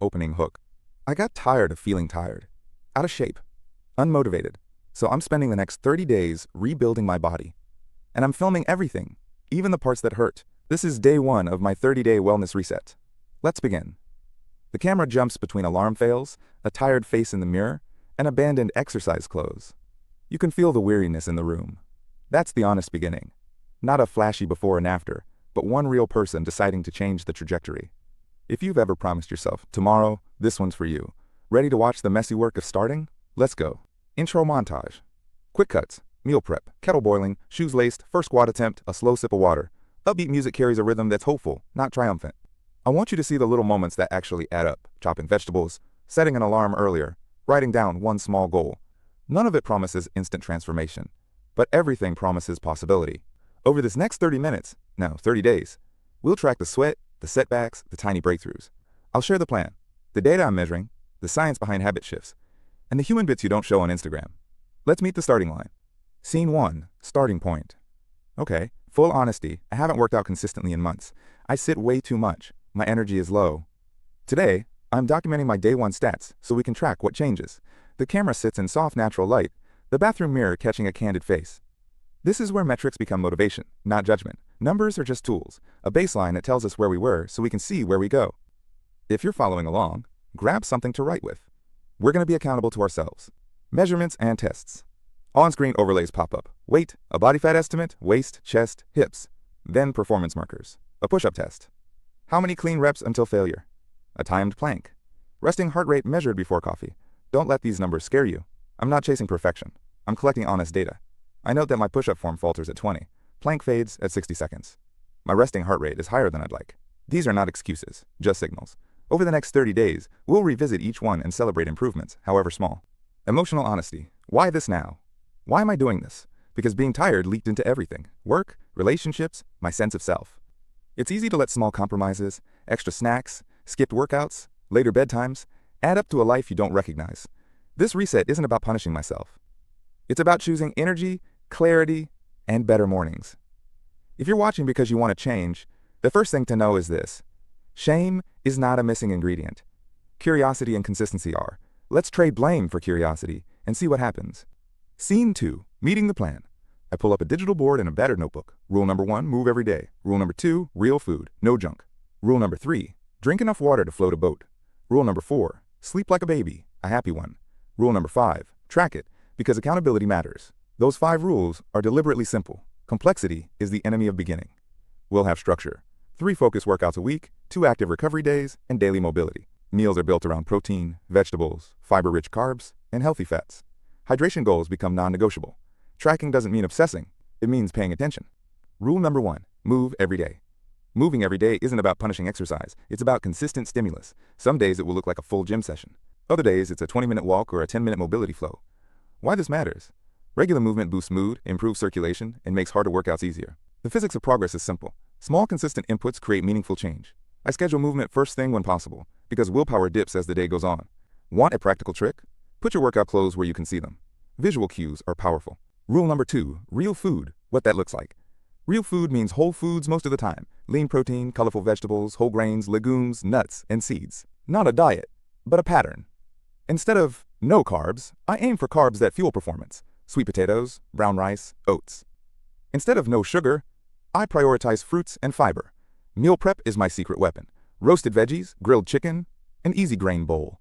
opening hook. I got tired of feeling tired, out of shape, unmotivated. So I'm spending the next 30 days rebuilding my body. And I'm filming everything, even the parts that hurt. This is day 1 of my 30-day wellness reset. Let's begin. The camera jumps between alarm fails, a tired face in the mirror, and abandoned exercise clothes. You can feel the weariness in the room. That's the honest beginning. Not a flashy before and after, but one real person deciding to change the trajectory. If you've ever promised yourself, tomorrow, this one's for you. Ready to watch the messy work of starting? Let's go. Intro montage. Quick cuts, meal prep, kettle boiling, shoes laced, first squat attempt, a slow sip of water. Upbeat music carries a rhythm that's hopeful, not triumphant. I want you to see the little moments that actually add up. Chopping vegetables, setting an alarm earlier, writing down one small goal. None of it promises instant transformation, but everything promises possibility. Over this next 30 minutes, no, 30 days, we'll track the sweat, the setbacks, the tiny breakthroughs. I'll share the plan, the data I'm measuring, the science behind habit shifts, and the human bits you don't show on Instagram. Let's meet the starting line. Scene 1, starting point. Okay, full honesty, I haven't worked out consistently in months. I sit way too much. My energy is low. Today, I'm documenting my day 1 stats so we can track what changes. The camera sits in soft natural light, the bathroom mirror catching a candid face. This is where metrics become motivation, not judgment. Numbers are just tools, a baseline that tells us where we were so we can see where we go. If you're following along, grab something to write with. We're going to be accountable to ourselves. Measurements and tests. On-screen overlays pop up. Weight, a body fat estimate, waist, chest, hips. Then performance markers. A push-up test. How many clean reps until failure? A timed plank. Resting heart rate measured before coffee. Don't let these numbers scare you. I'm not chasing perfection. I'm collecting honest data. I note that my push-up form falters at 20. Plank fades at 60 seconds. My resting heart rate is higher than I'd like. These are not excuses, just signals. Over the next 30 days, we'll revisit each one and celebrate improvements, however small. Emotional honesty. Why this now? Why am I doing this? Because being tired leaked into everything. Work, relationships, my sense of self. It's easy to let small compromises, extra snacks, skipped workouts, later bedtimes, add up to a life you don't recognize. This reset isn't about punishing myself. It's about choosing energy, clarity, and better mornings. If you're watching because you want to change, the first thing to know is this. Shame is not a missing ingredient. Curiosity and consistency are. Let's trade blame for curiosity and see what happens. Scene 2, meeting the plan. I pull up a digital board and a battered notebook. Rule number 1, move every day. Rule number 2, real food, no junk. Rule number 3, drink enough water to float a boat. Rule number 4, sleep like a baby, a happy one. Rule number 5, track it, because accountability matters. Those 5 rules are deliberately simple. Complexity is the enemy of beginning. We'll have structure. 3 focused workouts a week, 2 active recovery days, and daily mobility. Meals are built around protein, vegetables, fiber-rich carbs, and healthy fats. Hydration goals become non-negotiable. Tracking doesn't mean obsessing, it means paying attention. Rule number 1, move every day. Moving every day isn't about punishing exercise, it's about consistent stimulus. Some days it will look like a full gym session. Other days it's a 20-minute walk or a 10-minute mobility flow. Why this matters? Regular movement boosts mood, improves circulation, and makes harder workouts easier. The physics of progress is simple. Small, consistent inputs create meaningful change. I schedule movement first thing when possible, because willpower dips as the day goes on. Want a practical trick? Put your workout clothes where you can see them. Visual cues are powerful. Rule number 2, real food, what that looks like. Real food means whole foods most of the time. Lean protein, colorful vegetables, whole grains, legumes, nuts, and seeds. Not a diet, but a pattern. Instead of no carbs, I aim for carbs that fuel performance. Sweet potatoes, brown rice, oats. Instead of no sugar, I prioritize fruits and fiber. Meal prep is my secret weapon. Roasted veggies, grilled chicken, an easy grain bowl.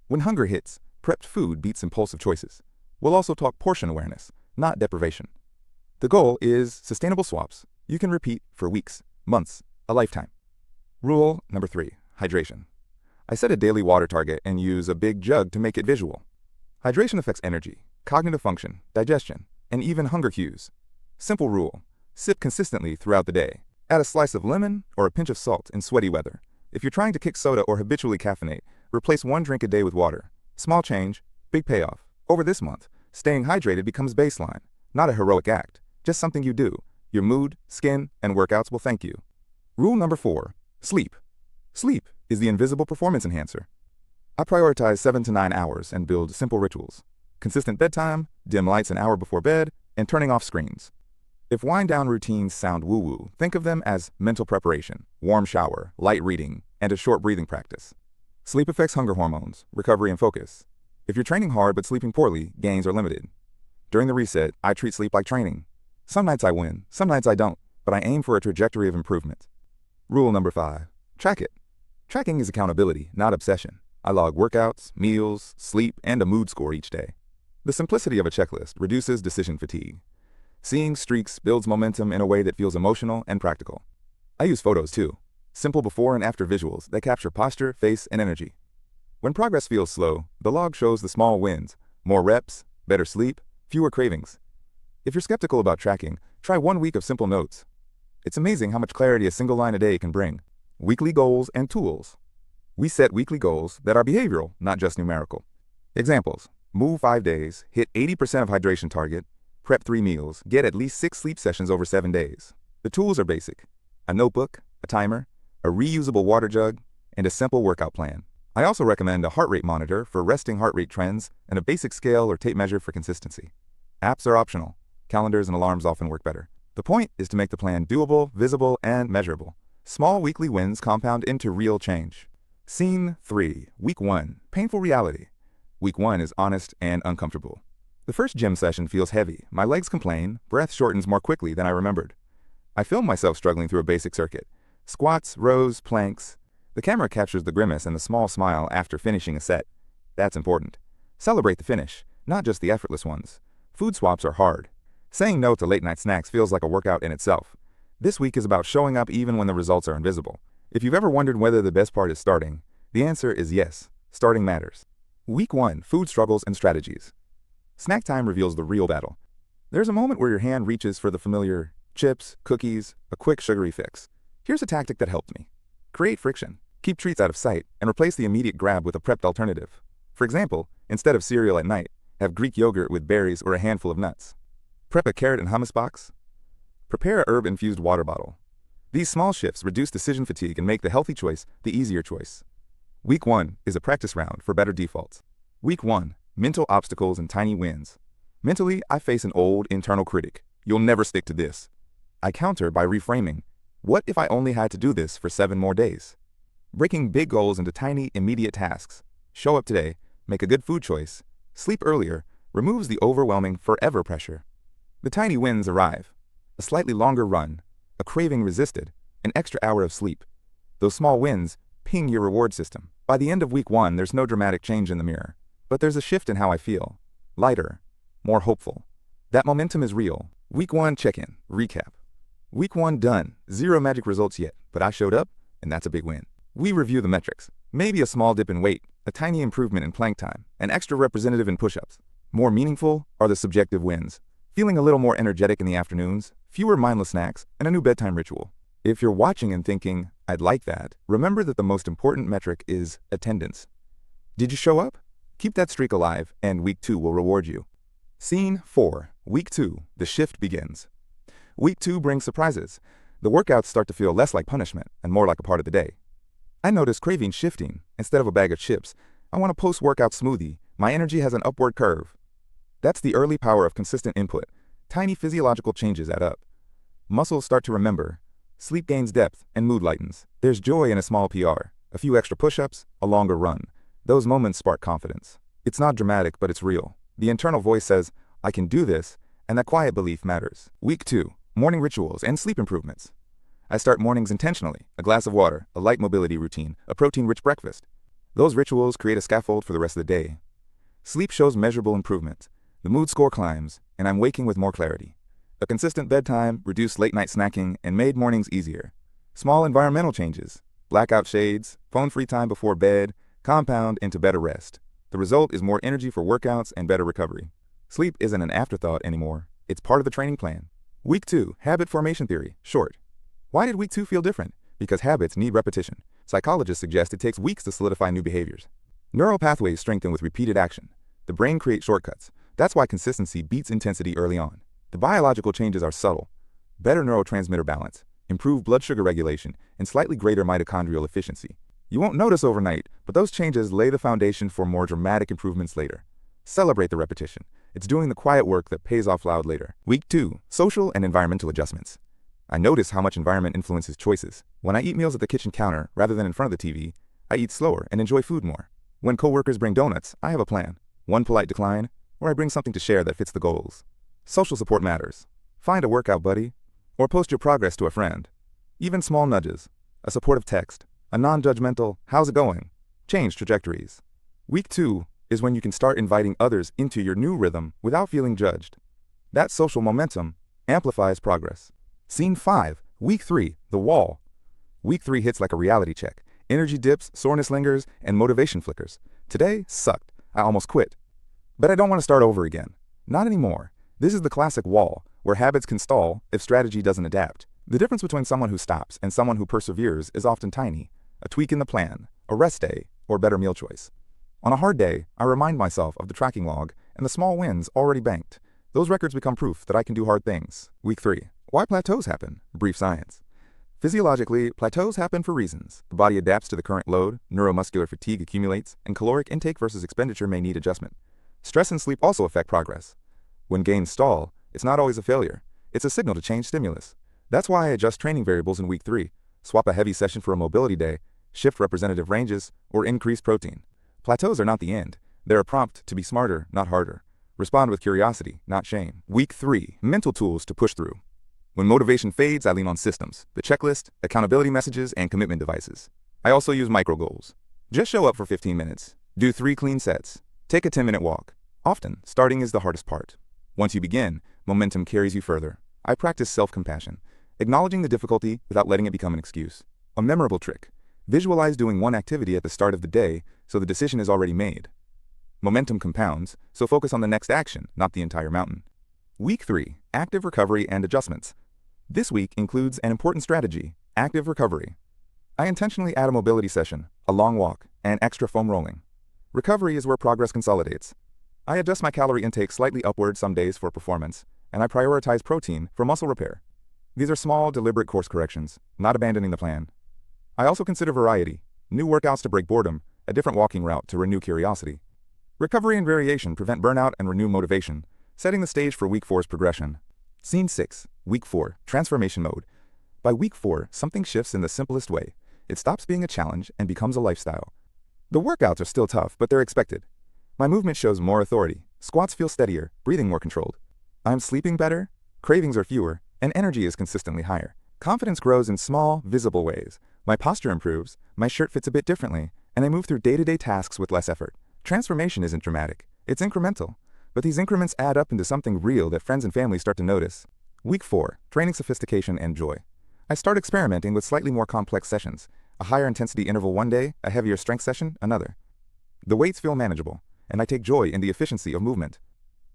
When hunger hits, prepped food beats impulsive choices. We'll also talk portion awareness, not deprivation. The goal is sustainable swaps. You can repeat for weeks, months, a lifetime. Rule number 3, hydration. I set a daily water target and use a big jug to make it visual. Hydration affects energy, cognitive function, digestion, and even hunger cues. Simple rule, sip consistently throughout the day. Add a slice of lemon or a pinch of salt in sweaty weather. If you're trying to kick soda or habitually caffeinate, replace 1 drink a day with water. Small change, big payoff. Over this month, staying hydrated becomes baseline, not a heroic act, just something you do. Your mood, skin, and workouts will thank you. Rule number 4, sleep. Sleep is the invisible performance enhancer. I prioritize 7 to 9 hours and build simple rituals. Consistent bedtime, dim lights an hour before bed, and turning off screens. If wind-down routines sound woo-woo, think of them as mental preparation, warm shower, light reading, and a short breathing practice. Sleep affects hunger hormones, recovery, and focus. If you're training hard but sleeping poorly, gains are limited. During the reset, I treat sleep like training. Some nights I win, some nights I don't, but I aim for a trajectory of improvement. Rule number 5. Track it. Tracking is accountability, not obsession. I log workouts, meals, sleep, and a mood score each day. The simplicity of a checklist reduces decision fatigue. Seeing streaks builds momentum in a way that feels emotional and practical. I use photos too. Simple before and after visuals that capture posture, face, and energy. When progress feels slow, the log shows the small wins: more reps, better sleep, fewer cravings. If you're skeptical about tracking, try 1 week of simple notes. It's amazing how much clarity a single line a day can bring. Weekly goals and tools. We set weekly goals that are behavioral, not just numerical. Examples: move 5 days, hit 80% of hydration target, prep 3 meals, get at least 6 sleep sessions over 7 days. The tools are basic: a notebook, a timer, a reusable water jug, and a simple workout plan. I also recommend a heart rate monitor for resting heart rate trends and a basic scale or tape measure for consistency. Apps are optional. Calendars and alarms often work better. The point is to make the plan doable, visible, and measurable. Small weekly wins compound into real change. Scene 3, Week 1, Painful Reality. Week 1 is honest and uncomfortable. The first gym session feels heavy. My legs complain, breath shortens more quickly than I remembered. I film myself struggling through a basic circuit. Squats, rows, planks. The camera captures the grimace and the small smile after finishing a set. That's important. Celebrate the finish, not just the effortless ones. Food swaps are hard. Saying no to late-night snacks feels like a workout in itself. This week is about showing up even when the results are invisible. If you've ever wondered whether the best part is starting, the answer is yes. Starting matters. Week 1, Food Struggles and Strategies. Snack time reveals the real battle. There's a moment where your hand reaches for the familiar chips, cookies, a quick sugary fix. Here's a tactic that helped me. Create friction. Keep treats out of sight and replace the immediate grab with a prepped alternative. For example, instead of cereal at night, have Greek yogurt with berries or a handful of nuts. Prep a carrot and hummus box. Prepare a herb-infused water bottle. These small shifts reduce decision fatigue and make the healthy choice the easier choice. Week 1 is a practice round for better defaults. Week 1, Mental Obstacles and Tiny Wins. Mentally, I face an old internal critic. You'll never stick to this. I counter by reframing. What if I only had to do this for 7 more days? Breaking big goals into tiny, immediate tasks. Show up today, make a good food choice, sleep earlier, removes the overwhelming forever pressure. The tiny wins arrive. A slightly longer run, a craving resisted, an extra hour of sleep. Those small wins ping your reward system. By the end of week 1, there's no dramatic change in the mirror, but there's a shift in how I feel. Lighter, more hopeful. That momentum is real. Week 1 check-in, recap. Week 1 done. 0 magic results yet, but I showed up, and that's a big win. We review the metrics. Maybe a small dip in weight, a tiny improvement in plank time, an extra representative in push-ups. More meaningful are the subjective wins. Feeling a little more energetic in the afternoons, fewer mindless snacks, and a new bedtime ritual. If you're watching and thinking, I'd like that, remember that the most important metric is attendance. Did you show up? Keep that streak alive, and week 2 will reward you. Scene 4, Week 2, the shift begins. Week 2 brings surprises. The workouts start to feel less like punishment and more like a part of the day. I notice cravings shifting. Instead of a bag of chips, I want a post-workout smoothie. My energy has an upward curve. That's the early power of consistent input. Tiny physiological changes add up. Muscles start to remember. Sleep gains depth and mood lightens. There's joy in a small PR. A few extra push-ups, a longer run. Those moments spark confidence. It's not dramatic, but it's real. The internal voice says, I can do this, and that quiet belief matters. Week 2, Morning Rituals and Sleep Improvements. I start mornings intentionally. A glass of water, a light mobility routine, a protein-rich breakfast. Those rituals create a scaffold for the rest of the day. Sleep shows measurable improvement. The mood score climbs, and I'm waking with more clarity. A consistent bedtime, reduced late-night snacking, and made mornings easier. Small environmental changes, blackout shades, phone-free time before bed, compound into better rest. The result is more energy for workouts and better recovery. Sleep isn't an afterthought anymore. It's part of the training plan. Week 2, Habit Formation Theory, short. Why did week 2 feel different? Because habits need repetition. Psychologists suggest it takes weeks to solidify new behaviors. Neural pathways strengthen with repeated action. The brain creates shortcuts. That's why consistency beats intensity early on. The biological changes are subtle. Better neurotransmitter balance, improved blood sugar regulation, and slightly greater mitochondrial efficiency. You won't notice overnight, but those changes lay the foundation for more dramatic improvements later. Celebrate the repetition. It's doing the quiet work that pays off loud later. Week 2, Social and Environmental Adjustments. I notice how much environment influences choices. When I eat meals at the kitchen counter rather than in front of the TV, I eat slower and enjoy food more. When coworkers bring donuts, I have a plan. One polite decline, or I bring something to share that fits the goals. Social support matters. Find a workout buddy, or post your progress to a friend. Even small nudges, a supportive text, a non-judgmental, "how's it going?" change trajectories. Week 2 is when you can start inviting others into your new rhythm without feeling judged. That social momentum amplifies progress. Scene 5, Week 3, the wall. Week 3 hits like a reality check. Energy dips, soreness lingers, and motivation flickers. Today sucked. I almost quit. But I don't want to start over again. Not anymore. This is the classic wall, where habits can stall if strategy doesn't adapt. The difference between someone who stops and someone who perseveres is often tiny. A tweak in the plan, a rest day, or better meal choice. On a hard day, I remind myself of the tracking log and the small wins already banked. Those records become proof that I can do hard things. Week 3. Why plateaus happen? Brief science. Physiologically, plateaus happen for reasons. The body adapts to the current load, neuromuscular fatigue accumulates, and caloric intake versus expenditure may need adjustment. Stress and sleep also affect progress. When gains stall, it's not always a failure. It's a signal to change stimulus. That's why I adjust training variables in week 3. Swap a heavy session for a mobility day, shift representative ranges, or increase protein. Plateaus are not the end. They're a prompt to be smarter, not harder. Respond with curiosity, not shame. Week 3. Mental tools to push through. When motivation fades, I lean on systems, the checklist, accountability messages, and commitment devices. I also use micro goals. Just show up for 15 minutes. Do 3 clean sets. Take a 10-minute walk. Often, starting is the hardest part. Once you begin, momentum carries you further. I practice self-compassion, acknowledging the difficulty without letting it become an excuse. A memorable trick. Visualize doing one activity at the start of the day so the decision is already made. Momentum compounds, so focus on the next action, not the entire mountain. Week 3. Active recovery and adjustments. This week includes an important strategy, active recovery. I intentionally add a mobility session, a long walk, and extra foam rolling. Recovery is where progress consolidates. I adjust my calorie intake slightly upward some days for performance, and I prioritize protein for muscle repair. These are small, deliberate course corrections, not abandoning the plan. I also consider variety, new workouts to break boredom, a different walking route to renew curiosity. Recovery and variation prevent burnout and renew motivation, setting the stage for week 4's progression. Scene 6, Week 4, Transformation Mode. By week 4, something shifts in the simplest way. It stops being a challenge and becomes a lifestyle. The workouts are still tough, but they're expected. My movement shows more authority. Squats feel steadier, breathing more controlled. I'm sleeping better, cravings are fewer, and energy is consistently higher. Confidence grows in small, visible ways. My posture improves, my shirt fits a bit differently, and I move through day-to-day tasks with less effort. Transformation isn't dramatic, it's incremental. But these increments add up into something real that friends and family start to notice. Week 4, Training Sophistication and Joy. I start experimenting with slightly more complex sessions. A higher intensity interval one day, a heavier strength session another. The weights feel manageable, and I take joy in the efficiency of movement.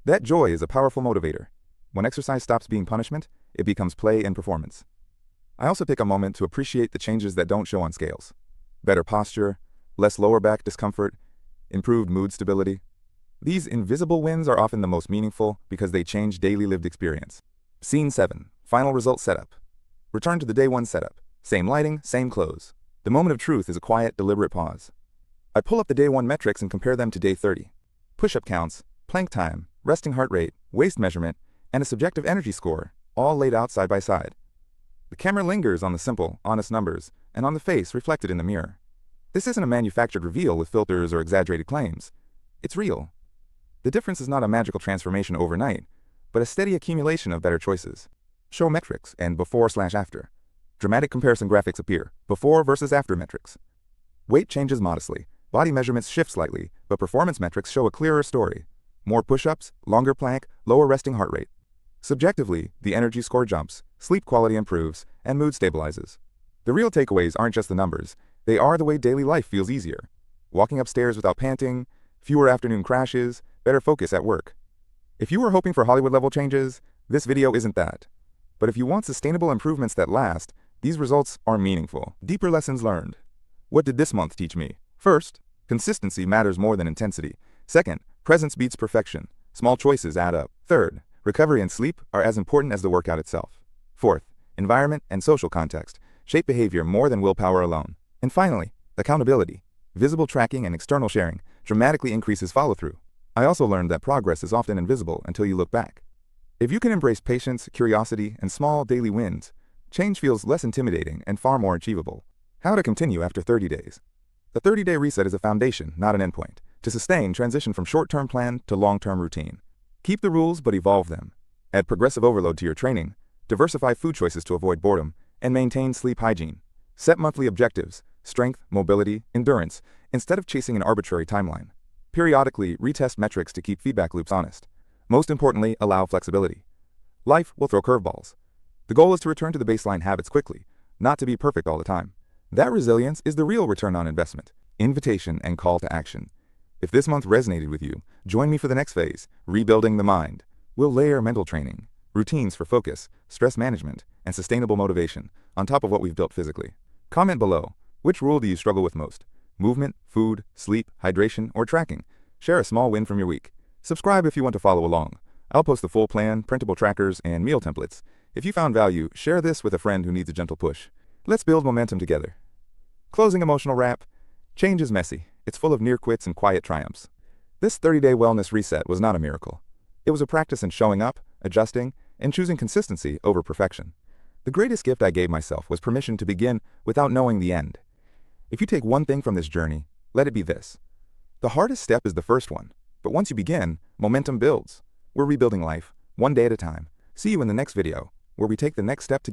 That joy is a powerful motivator. When exercise stops being punishment, it becomes play and performance. I also take a moment to appreciate the changes that don't show on scales. Better posture, less lower back discomfort, improved mood stability. These invisible wins are often the most meaningful because they change daily lived experience. Scene 7, Final Result Setup. Return to the day 1 setup. Same lighting, same clothes. The moment of truth is a quiet, deliberate pause. I pull up the day 1 metrics and compare them to day 30. Push-up counts, plank time, resting heart rate, waist measurement, and a subjective energy score, all laid out side by side. The camera lingers on the simple, honest numbers, and on the face reflected in the mirror. This isn't a manufactured reveal with filters or exaggerated claims. It's real. The difference is not a magical transformation overnight, but a steady accumulation of better choices. Show metrics and before/after. Dramatic comparison graphics appear, before versus after metrics. Weight changes modestly, body measurements shift slightly, but performance metrics show a clearer story. More push-ups, longer plank, lower resting heart rate. Subjectively, the energy score jumps, sleep quality improves, and mood stabilizes. The real takeaways aren't just the numbers, they are the way daily life feels easier. Walking upstairs without panting, fewer afternoon crashes, better focus at work. If you were hoping for Hollywood-level changes, this video isn't that. But if you want sustainable improvements that last, these results are meaningful. Deeper lessons learned. What did this month teach me? First, consistency matters more than intensity. Second, presence beats perfection. Small choices add up. Third, recovery and sleep are as important as the workout itself. Fourth, environment and social context shape behavior more than willpower alone. And finally, accountability. Visible tracking and external sharing dramatically increases follow-through. I also learned that progress is often invisible until you look back. If you can embrace patience, curiosity, and small daily wins, change feels less intimidating and far more achievable. How to continue after 30 days. The 30-day reset is a foundation, not an endpoint. To sustain, transition from short-term plan to long-term routine. Keep the rules but evolve them. Add progressive overload to your training, diversify food choices to avoid boredom, and maintain sleep hygiene. Set monthly objectives, strength, mobility, endurance, instead of chasing an arbitrary timeline. Periodically, retest metrics to keep feedback loops honest. Most importantly, allow flexibility. Life will throw curveballs. The goal is to return to the baseline habits quickly, not to be perfect all the time. That resilience is the real return on investment. Invitation and call to action. If this month resonated with you, join me for the next phase, rebuilding the mind. We'll layer mental training, routines for focus, stress management, and sustainable motivation on top of what we've built physically. Comment below, which rule do you struggle with most? Movement, food, sleep, hydration, or tracking? Share a small win from your week. Subscribe if you want to follow along. I'll post the full plan, printable trackers, and meal templates. If you found value, share this with a friend who needs a gentle push. Let's build momentum together. Closing emotional wrap. Change is messy. It's full of near quits and quiet triumphs. This 30-day wellness reset was not a miracle. It was a practice in showing up, adjusting, and choosing consistency over perfection. The greatest gift I gave myself was permission to begin without knowing the end. If you take one thing from this journey, let it be this. The hardest step is the first one, but once you begin, momentum builds. We're rebuilding life, one day at a time. See you in the next video, where we take the next step together.